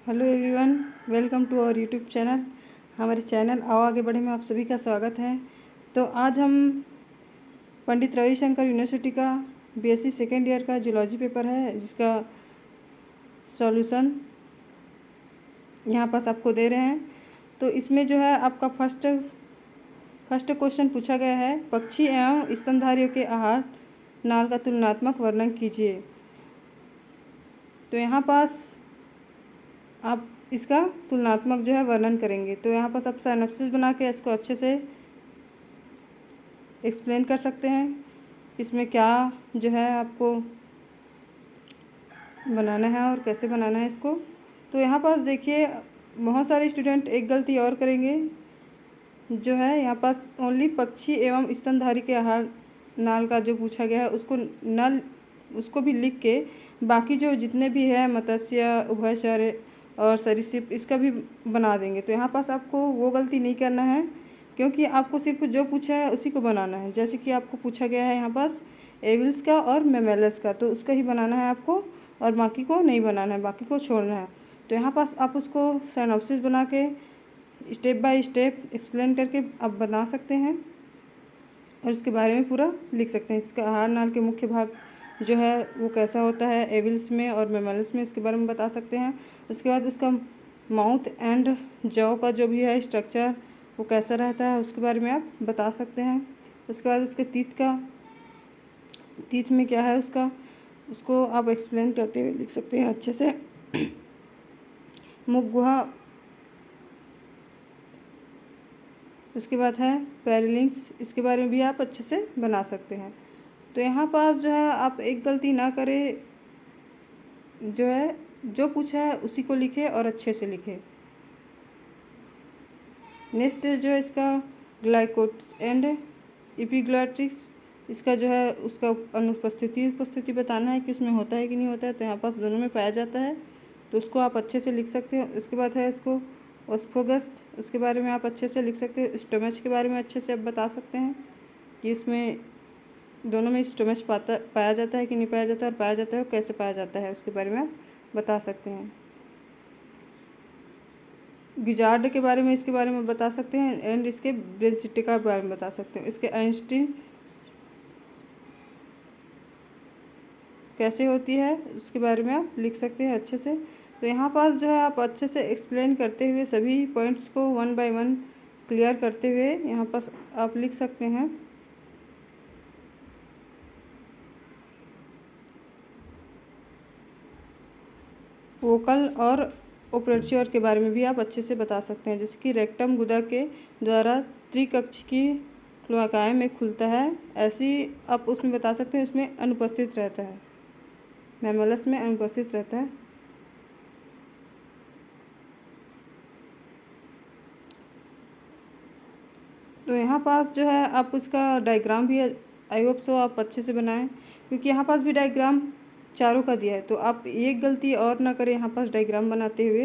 Hello everyone, welcome to our YouTube channel. हमारे channel आओ आगे बढ़े में आप सभी का स्वागत है। तो आज हम पंडित रविशंकर यूनिवर्सिटी का बीएससी सेकेंड ईयर का जूलॉजी पेपर है, जिसका सॉल्यूशन यहाँ पास आपको दे रहे हैं। तो इसमें जो है आपका फर्स्ट क्वेश्चन पूछा गया है, पक्षी एवं स्तनधारियों के आहार नाल का तुलनात्मक वर्णन कीजिए। तो यहाँ पास आप इसका तुलनात्मक जो है वर्णन करेंगे। तो यहाँ पर आप सिनॉप्सिस बना के इसको अच्छे से एक्सप्लेन कर सकते हैं, इसमें क्या जो है आपको बनाना है और कैसे बनाना है इसको। तो यहाँ पास देखिए, बहुत सारे स्टूडेंट एक गलती और करेंगे, जो है यहाँ पास ओनली पक्षी एवं स्तनधारी के आहार नाल का जो पूछा गया है उसको भी लिख के बाकी जो जितने भी है मत्स्य, उभयचर और सरीसृप इसका भी बना देंगे। तो यहाँ पास आपको वो गलती नहीं करना है, क्योंकि आपको सिर्फ जो पूछा है उसी को बनाना है। जैसे कि आपको पूछा गया है यहाँ पास एविल्स का और मेमेलस का, तो उसका ही बनाना है आपको, और बाकी को नहीं बनाना है, बाकी को छोड़ना है। तो यहाँ पास आप उसको सिनॉप्सिस बना के स्टेप बाय स्टेप एक्सप्लेन करके आप बना सकते हैं और इसके बारे में पूरा लिख सकते हैं। इसका आहार नाल के मुख्य भाग जो है वो कैसा होता है एविल्स में और मेमल्स में, इसके बारे में बता सकते हैं। उसके बाद उसका माउथ एंड जॉ का जो भी है स्ट्रक्चर वो कैसा रहता है उसके बारे में आप बता सकते हैं। उसके बाद उसके तीत में क्या है उसको आप एक्सप्लेन करते हुए लिख सकते हैं अच्छे से। मुख गुहा, उसके बाद है पेरिलिंग्स, इसके बारे में भी आप अच्छे से बना सकते हैं। तो यहाँ पास जो है आप एक गलती ना करें, जो है जो पूछा है उसी को लिखे और अच्छे से लिखे। नेक्स्ट जो है इसका ग्लाइकोट्स एंड एपिग्लॉटिक्स, इसका जो है उसका उपस्थिति बताना है कि उसमें होता है कि नहीं होता है। तो यहाँ पास दोनों में पाया जाता है, तो उसको आप अच्छे से लिख सकते हैं। उसके बाद है इसको ओस्फोगस, उसके बारे में आप अच्छे से लिख सकते हैं। स्टोमच के बारे में अच्छे से आप बता सकते हैं कि इसमें दोनों में स्टोमच पाया जाता है कि नहीं पाया जाता है, और पाया जाता है कैसे पाया जाता है उसके बारे में आप बता सकते हैं। गिजार्ड के बारे में इसके बारे में बता सकते हैं, एंड इसके ब्रेनसिटिका के बारे में बता सकते हैं। इसके आइंस्टीन कैसे होती है उसके बारे में आप लिख सकते हैं अच्छे से। तो यहाँ पास जो है आप अच्छे से एक्सप्लेन करते हुए सभी पॉइंट्स को वन बाय वन क्लियर करते हुए यहाँ पास आप लिख सकते हैं। वोकल और ओपेरच्योर के बारे में भी आप अच्छे से बता सकते हैं, जैसे कि रेक्टम गुदा के द्वारा त्रिकक्ष की क्लोआकाएं में खुलता है, ऐसी आप उसमें बता सकते हैं, उसमें अनुपस्थित रहता है, मैमल्स में अनुपस्थित रहता है। तो यहाँ पास जो है आप उसका डायग्राम भी आई होप सो आप अच्छे से बनाएं, क्योंकि यहाँ पास भी डायग्राम चारों का दिया है। तो आप एक गलती और ना करें यहाँ पास डायग्राम बनाते हुए,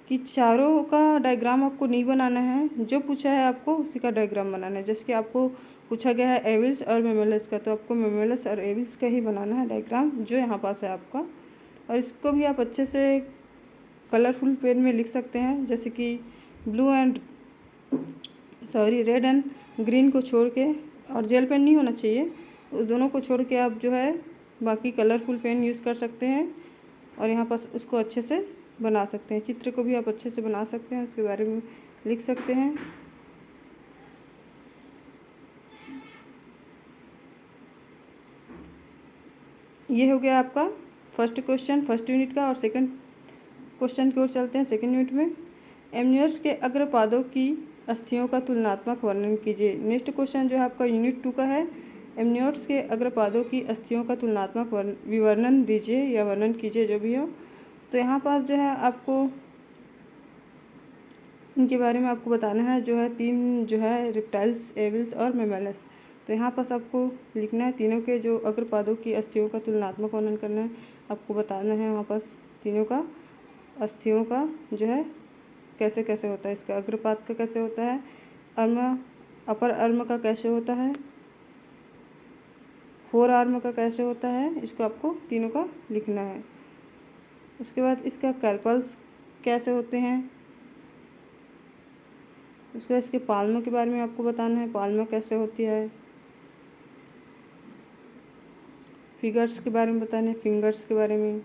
कि चारों का डायग्राम आपको नहीं बनाना है, जो पूछा है आपको उसी का डायग्राम बनाना है। जैसे कि आपको पूछा गया है एविल्स और मेमेलस का, तो आपको मेमेलस और एविल्स का ही बनाना है डायग्राम जो यहाँ पास है आपका। और इसको भी आप अच्छे से कलरफुल पेन में लिख सकते हैं, जैसे कि रेड एंड ग्रीन को छोड़ के, और जेल पेन नहीं होना चाहिए, उस दोनों को छोड़ के आप जो है बाकी कलरफुल पेन यूज़ कर सकते हैं और यहाँ पास उसको अच्छे से बना सकते हैं। चित्र को भी आप अच्छे से बना सकते हैं, उसके बारे में लिख सकते हैं। ये हो गया आपका फर्स्ट क्वेश्चन फर्स्ट यूनिट का। और सेकंड क्वेश्चन की ओर चलते हैं। सेकंड यूनिट में एमनियर्स के अग्रपादों की अस्थियों का तुलनात्मक वर्णन कीजिए। नेक्स्ट क्वेश्चन जो है आपका यूनिट 2 का है, एमनियर्स के अग्रपादों की अस्थियों का तुलनात्मक विवरण दीजिए या वर्णन कीजिए, जो भी हो। तो यहाँ पास जो है आपको इनके बारे में आपको बताना है, जो है 3 जो है रेप्टाइल्स, एविल्स और मेमेलस। तो यहाँ पास आपको लिखना है तीनों के जो अग्रपादों की अस्थियों का तुलनात्मक वर्णन करना है, आपको बताना है वहाँ पास तीनों का अस्थियों का जो है कैसे कैसे होता है। इसका अग्रपाद का कैसे होता है, अपर आर्म का कैसे होता है, फोर आर्म का कैसे होता है, इसको आपको तीनों का लिखना है। उसके बाद इसका कार्पल्स कैसे होते हैं। उसके बाद इसके पाल्मों के बारे में आपको बताना है, पाल्मों कैसे होती है। फिगर्स के बारे में बताना है, फिंगर्स के बारे में।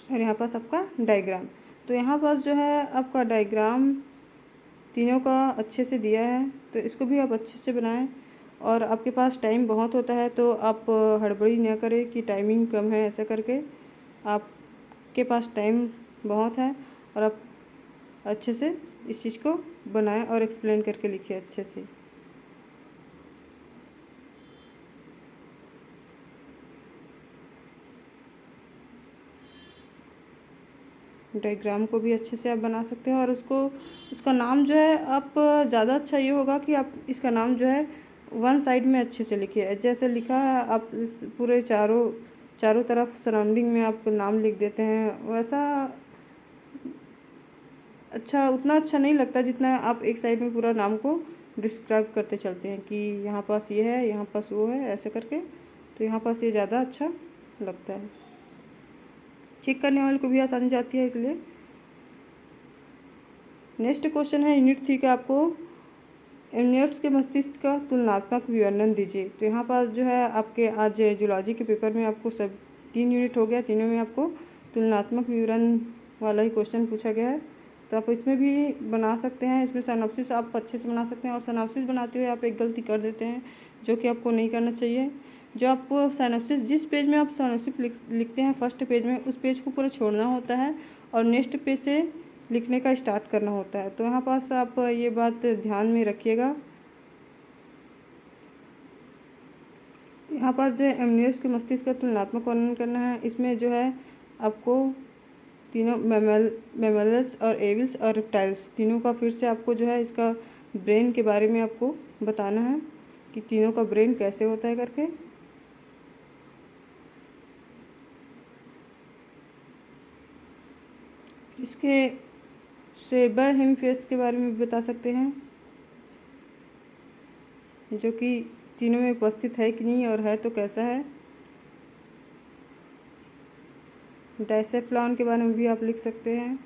और यहाँ पास आपका डायग्राम। तो यहाँ पास जो है आपका डायग्राम तीनों का अच्छे से दिया है, तो इसको भी आप अच्छे से बनाएं। और आपके पास टाइम बहुत होता है तो आप हड़बड़ी ना करें कि टाइमिंग कम है ऐसा करके। आपके पास टाइम बहुत है और आप अच्छे से इस चीज़ को बनाएं और एक्सप्लेन करके लिखिए अच्छे से। डायग्राम को भी अच्छे से आप बना सकते हैं। और उसका नाम जो है आप ज़्यादा अच्छा ये होगा कि आप इसका नाम जो है वन साइड में अच्छे से लिखिए। जैसे लिखा है आप इस पूरे चारों तरफ सराउंडिंग में आप नाम लिख देते हैं, वैसा अच्छा उतना अच्छा नहीं लगता जितना आप एक साइड में पूरा नाम को डिस्क्राइब करते चलते हैं कि यहाँ पास ये है, यहाँ पास वो है, ऐसे करके। तो यहाँ पास ये ज़्यादा अच्छा लगता है, चेक करने वाले को भी आसानी जाती है इसलिए। नेक्स्ट क्वेश्चन है यूनिट 3 का, आपको एमनियट्स के मस्तिष्क का तुलनात्मक विवरण दीजिए। तो यहाँ पास जो है आपके आज जूलॉजी के पेपर में आपको सब 3 यूनिट हो गया, तीनों में आपको तुलनात्मक विवरण वाला ही क्वेश्चन पूछा गया है। तो आप इसमें भी बना सकते हैं, इसमें सिनॉप्सिस आप अच्छे से बना सकते हैं। और सिनॉप्सिस बनाते हुए आप एक गलती कर देते हैं जो कि आपको नहीं करना चाहिए। जो आपको सिनॉप्सिस जिस पेज में आप सिनॉप्सिस लिखते हैं फर्स्ट पेज में, उस पेज को पूरा छोड़ना होता है और नेक्स्ट पेज से लिखने का स्टार्ट करना होता है। तो यहाँ पास आप ये बात ध्यान में रखिएगा। यहाँ पास जो है एमनियस के मस्तिष्क का तुलनात्मक वर्णन करना है। इसमें जो है आपको तीनों मैमल्स और एविल्स और रेप्टाइल्स तीनों का फिर से आपको जो है इसका ब्रेन के बारे में आपको बताना है कि तीनों का ब्रेन कैसे होता है करके। इसके सेरेब्रल हेमिस्फीयर्स के बारे में भी बता सकते हैं, जो कि तीनों में उपस्थित है कि नहीं और है तो कैसा है। डाइसेफ्लॉन के बारे में भी आप लिख सकते हैं।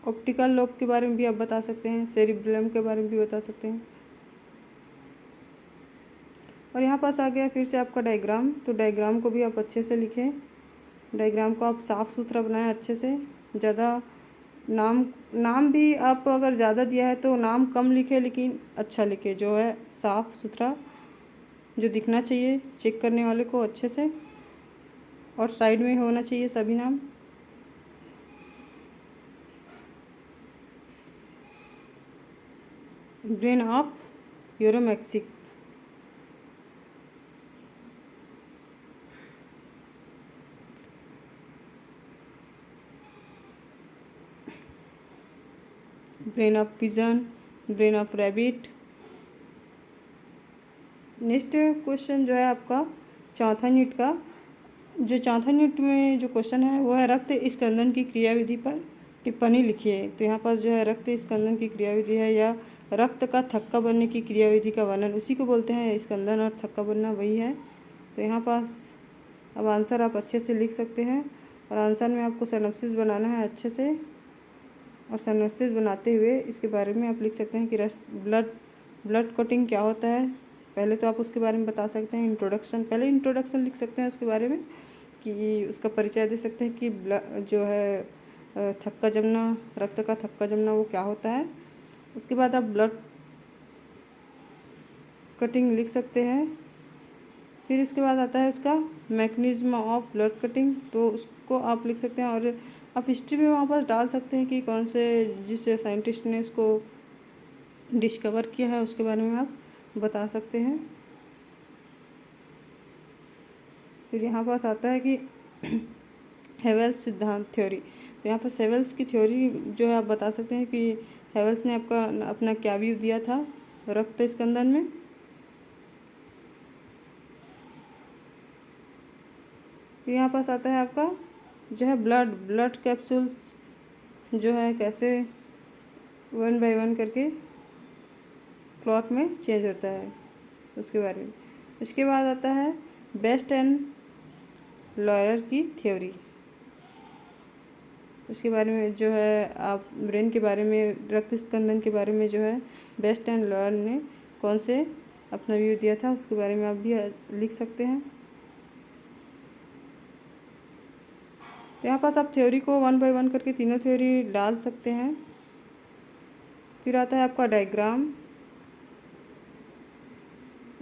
ऑप्टिकल लोब के बारे में भी आप बता सकते हैं, सेरिब्रम के बारे में भी बता सकते हैं। और यहाँ पास आ गया फिर से आपका डायग्राम। तो डायग्राम को भी आप अच्छे से लिखें, डायग्राम को आप साफ़ सुथरा बनाएं अच्छे से। ज़्यादा नाम भी आप अगर ज़्यादा दिया है तो नाम कम लिखे, लेकिन अच्छा लिखे, जो है साफ़ सुथरा जो दिखना चाहिए चेक करने वाले को अच्छे से। और साइड में होना चाहिए सभी नाम। Brain of uromastix. Brain of pigeon, brain of rabbit. Next question जो है आपका चौथा यूनिट का, जो चौथा यूनिट में जो क्वेश्चन है वो है रक्त स्कंदन की क्रियाविधि पर टिप्पणी लिखिए। तो यहाँ पास जो है रक्त स्कंदन की क्रियाविधि है या रक्त का थक्का बनने की क्रियाविधि का वर्णन, उसी को बोलते हैं स्कंदन और थक्का बनना वही है। तो यहाँ पास अब आंसर आप अच्छे से लिख सकते हैं। और आंसर में आपको सिनॉप्सिस बनाना है अच्छे से। और सिनॉप्सिस बनाते हुए इसके बारे में आप लिख सकते हैं कि ब्लड कटिंग क्या होता है। पहले तो आप उसके बारे में बता सकते हैं इंट्रोडक्शन, पहले इंट्रोडक्शन लिख सकते हैं उसके बारे में कि उसका परिचय दे सकते हैं कि जो है थक्का जमना, रक्त का थक्का जमना वो क्या होता है। उसके बाद आप ब्लड कटिंग लिख सकते हैं। फिर इसके बाद आता है इसका मैकेनिज्म ऑफ ब्लड कटिंग, तो उसको आप लिख सकते हैं। और आप हिस्ट्री में वहाँ पर डाल सकते हैं कि कौन से जिस साइंटिस्ट ने इसको डिस्कवर किया है उसके बारे में आप बता सकते हैं। फिर यहाँ पास आता है कि हेवेल्स सिद्धांत थ्योरी। तो यहाँ पर हेवेल्स की थ्योरी जो है आप बता सकते हैं कि हेवेल्स ने अपना क्या व्यू दिया था रक्त स्कंदन में। फिर यहाँ पास आता है आपका जो है ब्लड कैप्सूल्स जो है कैसे 1 बाय 1 करके क्लॉट में चेंज होता है उसके बारे में। उसके बाद आता है बेस्ट एंड लॉयर की थ्योरी। उसके बारे में जो है आप ब्रेन के बारे में, रक्त स्कंदन के बारे में जो है बेस्ट एंड लॉयर ने कौन से अपना व्यू दिया था, उसके बारे में आप भी लिख सकते हैं। तो यहाँ पास आप थ्योरी को 1 बाय 1 करके तीनों थ्योरी डाल सकते हैं। फिर आता है आपका डायग्राम,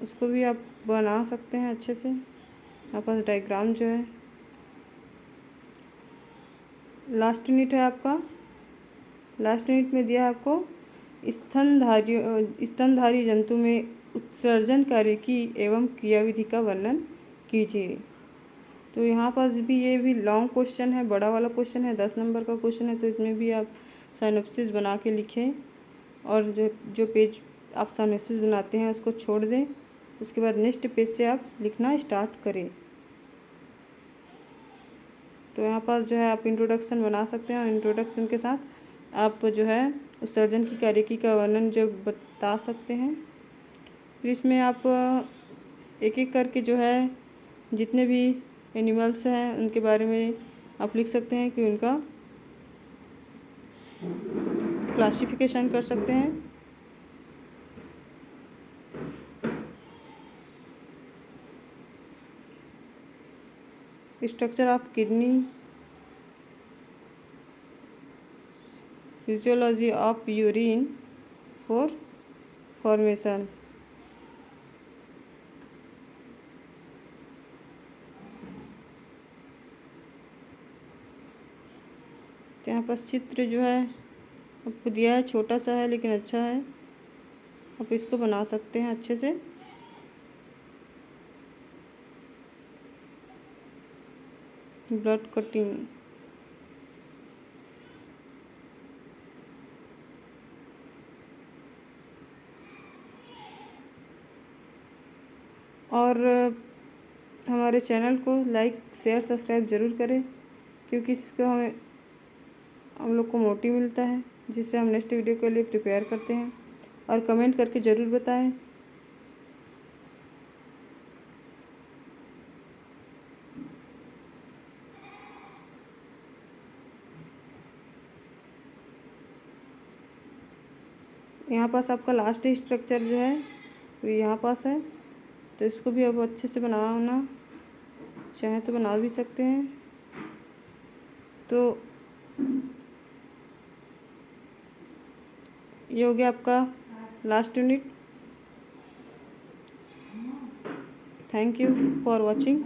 उसको भी आप बना सकते हैं अच्छे से। यहाँ पास डायग्राम जो है, लास्ट यूनिट है आपका, लास्ट यूनिट में दिया है आपको स्तनधारी जंतु में उत्सर्जन कार्य की एवं क्रियाविधि का वर्णन कीजिए। तो यहाँ पास भी ये भी लॉन्ग क्वेश्चन है, बड़ा वाला क्वेश्चन है, 10 नंबर का क्वेश्चन है। तो इसमें भी आप साइनोप्सिस बना के लिखें और जो जो पेज आप साइनोप्सिस बनाते हैं उसको छोड़ दें। उसके बाद नेक्स्ट पेज से आप लिखना स्टार्ट करें। तो यहाँ पास जो है आप इंट्रोडक्शन बना सकते हैं और इंट्रोडक्शन के साथ आप जो है उत्सर्जन की कार्यकी का वर्णन जो बता सकते हैं। फिर इसमें आप एक एक करके जो है जितने भी एनिमल्स हैं उनके बारे में आप लिख सकते हैं कि उनका क्लासिफिकेशन कर सकते हैं। Structure of kidney, physiology of urine for formation, तो यहाँ पास चित्र जो है आपको दिया है, छोटा सा है लेकिन अच्छा है, आप इसको बना सकते हैं अच्छे से। ब्लड कटिंग, और हमारे चैनल को लाइक शेयर सब्सक्राइब ज़रूर करें, क्योंकि इसको हम लोग को मोटिव मिलता है, जिससे हम नेक्स्ट वीडियो के लिए प्रिपेयर करते हैं। और कमेंट करके ज़रूर बताएं। यहाँ पास आपका लास्ट स्ट्रक्चर जो है वो यहाँ पास है, तो इसको भी अब अच्छे से बनाना चाहें तो बना भी सकते हैं। तो ये हो गया आपका last unit. Thank you for watching.